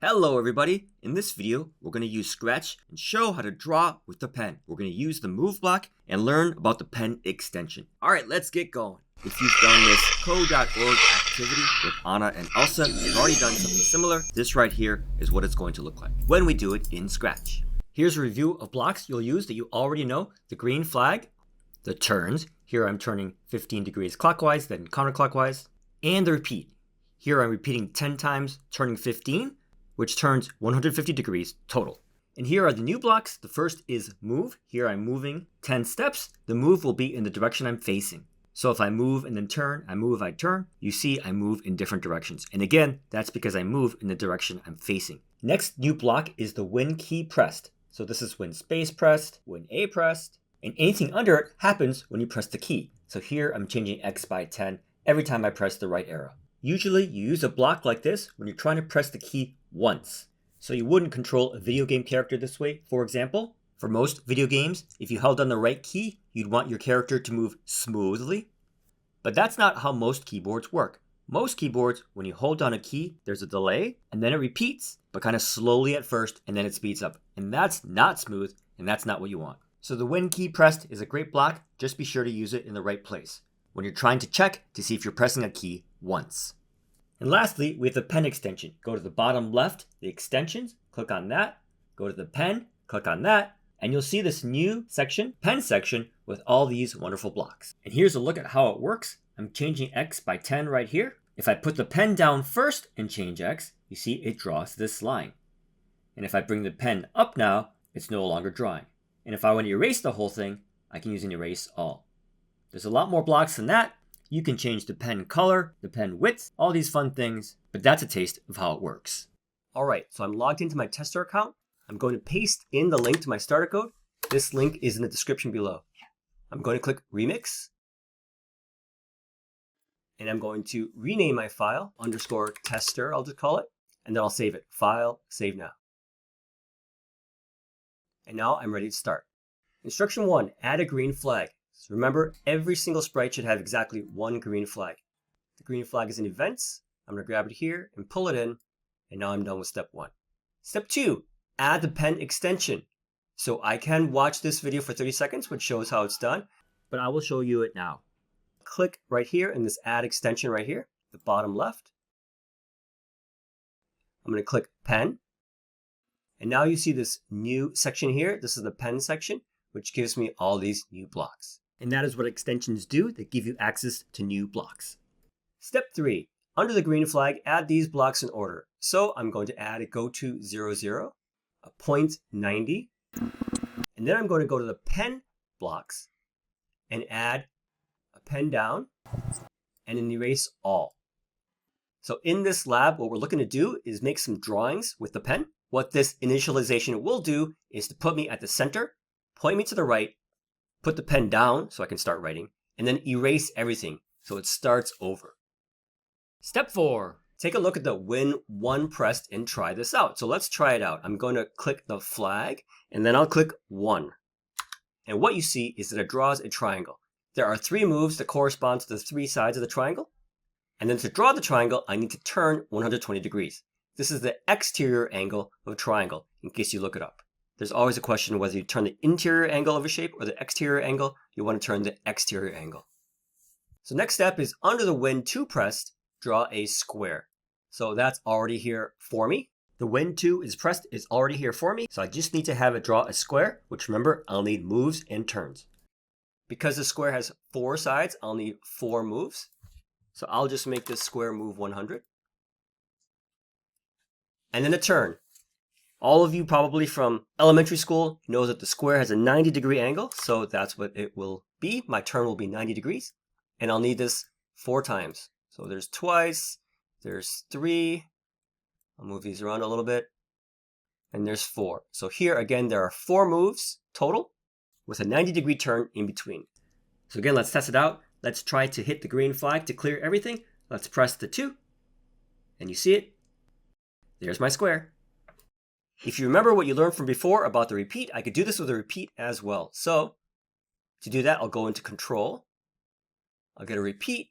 Hello everybody! In this video, we're going to use Scratch and show how to draw with the pen. We're going to use the move block and learn about the pen extension. Alright, let's get going. If you've done this co.org activity with Anna and Elsa, you've already done something similar. This right here is what it's going to look like when we do it in Scratch. Here's a review of blocks you'll use that you already know. The green flag, the turns. Here I'm turning 15 degrees clockwise, then counterclockwise, and the repeat. Here I'm repeating 10 times, turning 15, which turns 150 degrees total. And here are the new blocks. The first is move. Here I'm moving 10 steps. The move will be in the direction I'm facing. So if I move and then turn, I move, I turn, you see I move in different directions. And again, that's because I move in the direction I'm facing. Next new block is the when key pressed. So this is when space pressed, when A pressed, and anything under it happens when you press the key. So here I'm changing X by 10 every time I press the right arrow. Usually you use a block like this when you're trying to press the key once. So you wouldn't control a video game character this way. For example, for most video games, if you held down the right key, you'd want your character to move smoothly. But that's not how most keyboards work. Most keyboards, when you hold down a key, there's a delay, and then it repeats, but kind of slowly at first, and then it speeds up. And that's not smooth, and that's not what you want. So the when key pressed is a great block. Just be sure to use it in the right place when you're trying to check to see if you're pressing a key once. And lastly, we have the pen extension. Go to the bottom left, the extensions, click on that, go to the pen, click on that, and you'll see this new section, pen section, with all these wonderful blocks. And here's a look at how it works. I'm changing X by 10 right here. If I put the pen down first and change X, you see it draws this line. And if I bring the pen up now, it's no longer drawing. And if I want to erase the whole thing, I can use an erase all. There's a lot more blocks than that. You can change the pen color, the pen width, all these fun things, but that's a taste of how it works. All right, so I'm logged into my tester account. I'm going to paste in the link to my starter code. This link is in the description below. I'm going to click Remix. And I'm going to rename my file, _tester, I'll just call it. And then I'll save it. File, save now. And now I'm ready to start. Instruction 1, add a green flag. So remember, every single sprite should have exactly one green flag. The green flag is in events. I'm going to grab it here and pull it in. And now I'm done with step 1. Step 2, add the pen extension. So I can watch this video for 30 seconds, which shows how it's done, but I will show you it now. Click right here in this add extension right here, the bottom left. I'm going to click pen. And now you see this new section here. This is the pen section, which gives me all these new blocks. And that is what extensions do. They give you access to new blocks. Step 3, under the green flag, add these blocks in order. So I'm going to add a go to 0, 0, a point 90, and then I'm going to go to the pen blocks and add a pen down and an erase all. So in this lab, what we're looking to do is make some drawings with the pen. What this initialization will do is to put me at the center, point me to the right, put the pen down so I can start writing, and then erase everything so it starts over. Step 4, take a look at the when one pressed and try this out. So let's try it out. I'm going to click the flag and then I'll click 1. And what you see is that it draws a triangle. There are 3 moves that correspond to the 3 sides of the triangle. And then to draw the triangle, I need to turn 120 degrees. This is the exterior angle of a triangle, in case you look it up. There's always a question whether you turn the interior angle of a shape or the exterior angle. You want to turn the exterior angle. So next step is under the when to pressed, draw a square. So that's already here for me. The when to is pressed is already here for me. So I just need to have it draw a square, which remember, I'll need moves and turns. Because the square has 4 sides, I'll need 4 moves. So I'll just make this square move 100. And then a turn. All of you probably from elementary school know that the square has a 90-degree angle, so that's what it will be. My turn will be 90 degrees, and I'll need this 4 times. So there's twice, there's 3, I'll move these around a little bit, and there's 4. So here again, there are 4 moves total with a 90-degree turn in between. So again, let's test it out. Let's try to hit the green flag to clear everything. Let's press the 2, and you see it. There's my square. If you remember what you learned from before about the repeat, I could do this with a repeat as well. So to do that, I'll go into Control. I'll get a repeat.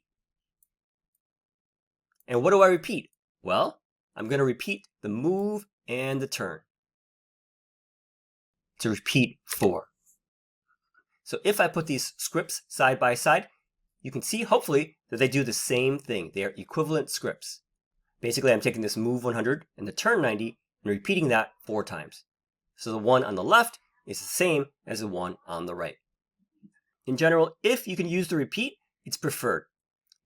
And what do I repeat? Well, I'm going to repeat the move and the turn to repeat 4. So if I put these scripts side by side, you can see hopefully that they do the same thing. They are equivalent scripts. Basically, I'm taking this move 100 and the turn 90 and repeating that 4 times. So the one on the left is the same as the one on the right. In general, if you can use the repeat, it's preferred.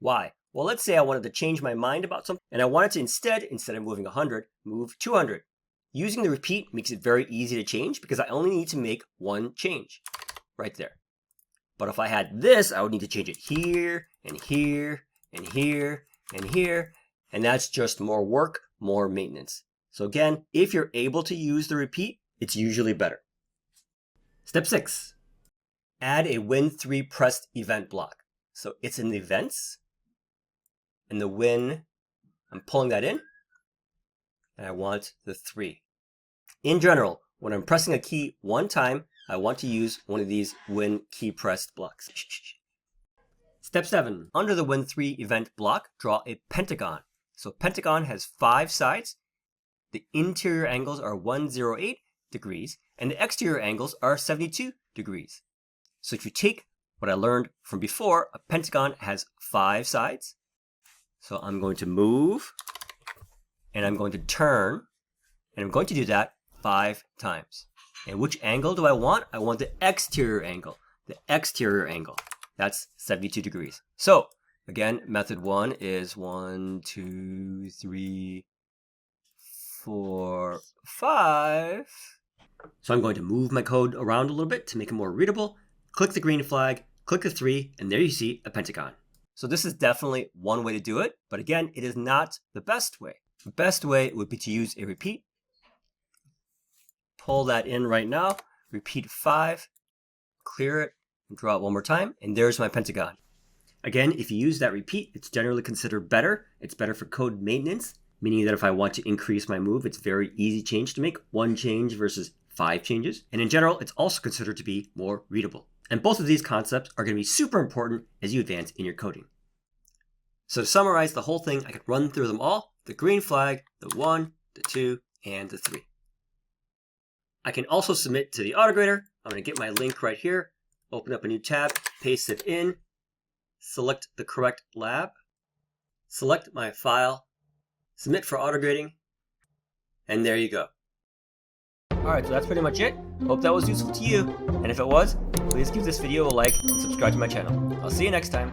Why? Well, let's say I wanted to change my mind about something and I wanted to instead of moving 100, move 200. Using the repeat makes it very easy to change because I only need to make one change right there. But if I had this, I would need to change it here and here and here and here, and that's just more work, more maintenance. So again, if you're able to use the repeat, it's usually better. Step 6, add a Win 3 pressed event block. So it's in the events, and the Win, I'm pulling that in, and I want the 3. In general, when I'm pressing a key one time, I want to use one of these Win key pressed blocks. Step 7, under the Win 3 event block, draw a pentagon. So pentagon has 5 sides. The interior angles are 108 degrees, and the exterior angles are 72 degrees. So if you take what I learned from before, a pentagon has 5 sides. So I'm going to move, and I'm going to turn, and I'm going to do that 5 times. And which angle do I want? I want the exterior angle. The exterior angle. That's 72 degrees. So again, method 1 is 1, 2, 3, 4, 5. So I'm going to move my code around a little bit to make it more readable. Click the green flag, click the 3, and there you see a pentagon. So this is definitely one way to do it, but again, it is not the best way. The best way would be to use a repeat. Pull that in right now, repeat 5, clear it, and draw it one more time, and there's my pentagon. Again, if you use that repeat, it's generally considered better. It's better for code maintenance, meaning that if I want to increase my move, it's very easy change to make, 1 change versus 5 changes. And in general, it's also considered to be more readable. And both of these concepts are going to be super important as you advance in your coding. So to summarize the whole thing, I could run through them all: the green flag, the 1, the 2, and the 3. I can also submit to the autograder. I'm going to get my link right here, open up a new tab, paste it in, select the correct lab, select my file, submit for autograding, and there you go. Alright, so that's pretty much it. Hope that was useful to you, and if it was, please give this video a like and subscribe to my channel. I'll see you next time.